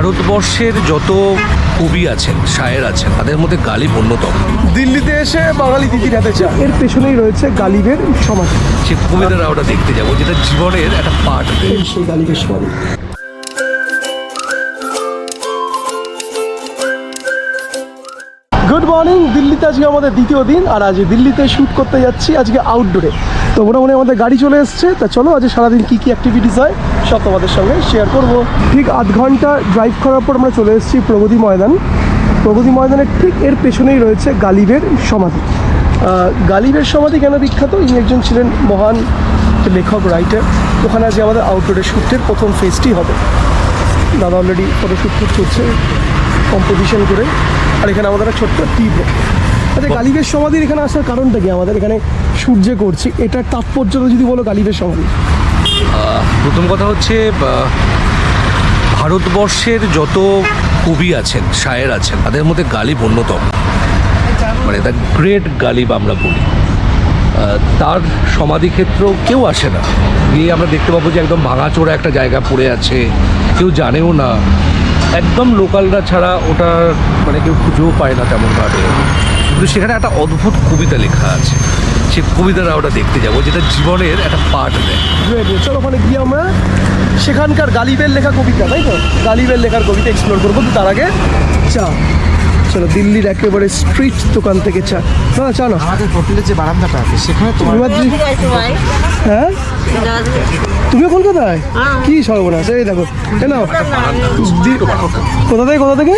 ভারতবর্ষের যত কবি আছেন, শায়ের আছেন, তাদের মধ্যে গালিব অন্যতম। দিল্লিতে এসে বাঙালি দিদির হাতে চা, এর পেছনেই রয়েছে গালিবের সমাধি। সে কবিতারা ওটা দেখতে যাবো, যেটা জীবনের একটা পার্ট। এই সেই গালিবের সমাধি। Good morning. দিল্লিতে আজকে আমাদের দ্বিতীয় দিন, আর আজ দিল্লিতে শ্যুট করতে যাচ্ছি আজকে আউটডোরে। তো মোটামুটি আমাদের গাড়ি চলে এসছে। তা চলো আজ সারাদিন কী কী অ্যাক্টিভিটিস হয় সব তোমাদের সঙ্গে শেয়ার করব। ঠিক আধ ঘন্টা ড্রাইভ করার পর আমরা চলে এসেছি প্রগতি ময়দান। প্রগতি ময়দানের ঠিক এর পেছনেই রয়েছে গালিবের সমাধি। গালিবের সমাধি কেন বিখ্যাত? ইনি একজন ছিলেন মহান লেখক, রাইটার। ওখানে আজকে আমাদের আউটডোরে শ্যুটের প্রথম ফেজটি হবে। দাদা অলরেডি ফটোশ্যুট করছে কম্পোজিশন করে, আর এখানে আমাদের একটা ছোট্ট টিপ। আচ্ছা, গালিবের সমাধির এখানে আসার কারণটা কি? আমাদের এখানে সূর্যে করছি, এটার তাৎপর্যটা যদি বলো গালিবের সমাধি। প্রথম কথা হচ্ছে, ভারতবর্ষের যত কবি আছেন, শায়ের আছেন, তাদের মধ্যে গালিব অন্যতম। মানে দ্য গ্রেট গালিব আমরা বলি। তার সমাধিক্ষেত্র কেউ আসে না, গিয়ে আমরা দেখতে পাবো যে একদম ভাঙাচোরা একটা জায়গা পড়ে আছে, কেউ জানেও না, একদম লোকালরা ছাড়া ওটা মানে কেউ খুঁজেও পায় না তেমনভাবে। কিন্তু সেখানে একটা অদ্ভুত কবিতা লেখা আছে, সে কবিতারা ওটা দেখতে যাবো, যেটা জীবনের একটা পার্ট দেয়। চলো ওখানে গিয়ে আমরা সেখানকার গালিবের লেখা কবিতা, তাই তো, গালিবের লেখার কবিতা এক্সপ্লোর করবো। কিন্তু তার আগে চা। চলো, দিল্লির একেবারে স্ট্রিট দোকান থেকে চা। না চা না, আমাদের হোটেলের যে বারান্দাটা আছে সেখানে তোমার। হ্যাঁ, তুমিও কলকাতায়? কি সর্বনাশ! এই দেখো, কেন কোথা থেকে?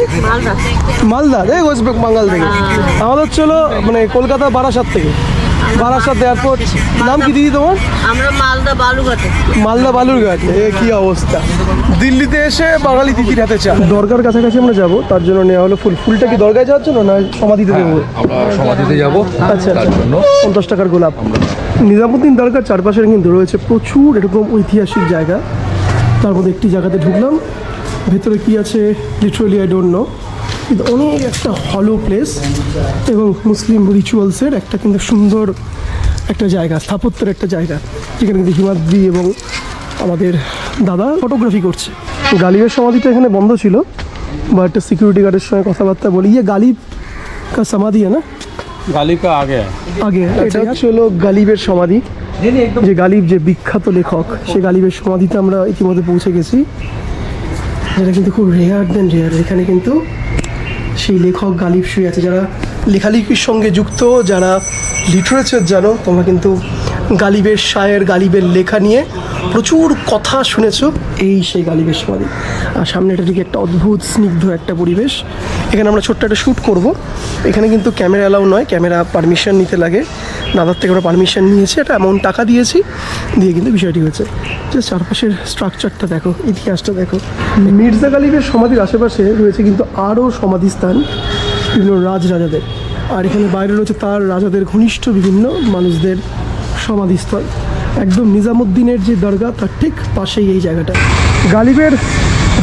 মালদা, এই ওয়েস্ট বেঙ্গল থেকে। আমাদের চলো মানে কলকাতা বারাসাত থেকে। বারাসাত এয়ারপোর্ট। নাম কি দিদি তোমার? আমরা মালদা বালুরঘাট। এ কি অবস্থা! দিল্লিতে এসে বাঙালি দিদির হাতে চা। দরগার কাছাকাছি আমরা যাবো, তার জন্য নেওয়া হলো ফুলটা কি দরগায় যাওয়ার জন্য না সমাধিতে দেবো? আমরা সমাধিতে যাবো, আচ্ছা, তার জন্য 50 টাকার গোলাপ। নিজামুদ্দিন দরগার চারপাশে কিন্তু রয়েছে প্রচুর এরকম ঐতিহাসিক জায়গা। তার মধ্যে একটি জায়গাতে ঢুকলাম, ভেতরে কি আছে লিটারালি আই ডোন্ট নো, কিন্তু অনেক একটা হলো প্লেস এবং মুসলিম রিচুয়ালসের একটা কিন্তু সুন্দর একটা জায়গা, স্থাপত্যের একটা জায়গা, যেখানে কিন্তু হিমাদ্রি এবং আমাদের দাদা ফটোগ্রাফি করছে। গালিবের সমাধিটা এখানে বন্ধ ছিল, বাট সিকিউরিটি গার্ডের সঙ্গে কথাবার্তা বলি, ইয়ে গালিব কা সমাধি না? গালি কা আগে এটা হলো গালিবের সমাধি। যে গালিব যে বিখ্যাত লেখক, সে গালিবের সমাধিতে আমরা ইতিমধ্যে পৌঁছে গেছি, যেটা কিন্তু খুব রেয়ার দেন রেয়ার। এখানে কিন্তু সেই লেখক গালিব শুয়ে আছে। যারা লেখালেখির সঙ্গে যুক্ত, যারা লিটারেচার জানো, তোমরা কিন্তু গালিবের শায়ের, গালিবের লেখা নিয়ে প্রচুর কথা শুনেছো। এই সেই গালিবের সমাধি। আর সামনে এটা ঠিক একটা অদ্ভুত স্নিগ্ধ একটা পরিবেশ। এখানে আমরা ছোট্ট একটা শ্যুট করব। এখানে কিন্তু ক্যামেরা অ্যালাউ নয়, ক্যামেরা পারমিশন নিতে লাগে। দাদার থেকে আমরা পারমিশন নিয়েছি, একটা অ্যামাউন্ট টাকা দিয়েছি, দিয়ে কিন্তু বিষয়টি হয়েছে। যে চারপাশের স্ট্রাকচারটা দেখো, ইতিহাসটা দেখো। মির্জা গালিবের সমাধির আশেপাশে রয়েছে কিন্তু আরও সমাধিস্থান বিভিন্ন রাজরাজাদের, আর এখানে বাইরে রয়েছে তার রাজাদের ঘনিষ্ঠ বিভিন্ন মানুষদের সমাধিস্থল। একদম নিজামুদ্দিনের যে দরগা, তার ঠিক পাশেই এই জায়গাটা। গালিবের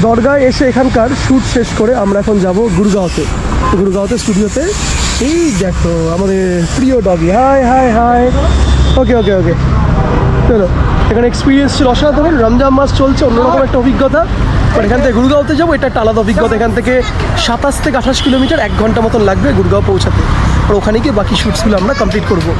দরগায় এসে এখানকার শ্যুট শেষ করে আমরা এখন যাব গুরগাঁওতে। স্টুডিওতে। এই দেখো আমাদের প্রিয় doggy. Hi hi hi. Okay, চলো। এখানে এক্সপিরিয়েন্স ছিল অসাধারণ। রমজান মাস চলছে, অন্যরকম একটা অভিজ্ঞতা। আর এখান থেকে গুরগাঁওতে যাবো, এটা একটা আলাদা অভিজ্ঞতা। এখান থেকে 27 থেকে 28 কিলোমিটার, 1 ঘন্টা মতন লাগবে গুরগাঁও পৌঁছাতে। আর ওখানে গিয়ে বাকি শ্যুটসগুলো আমরা কমপ্লিট করবো।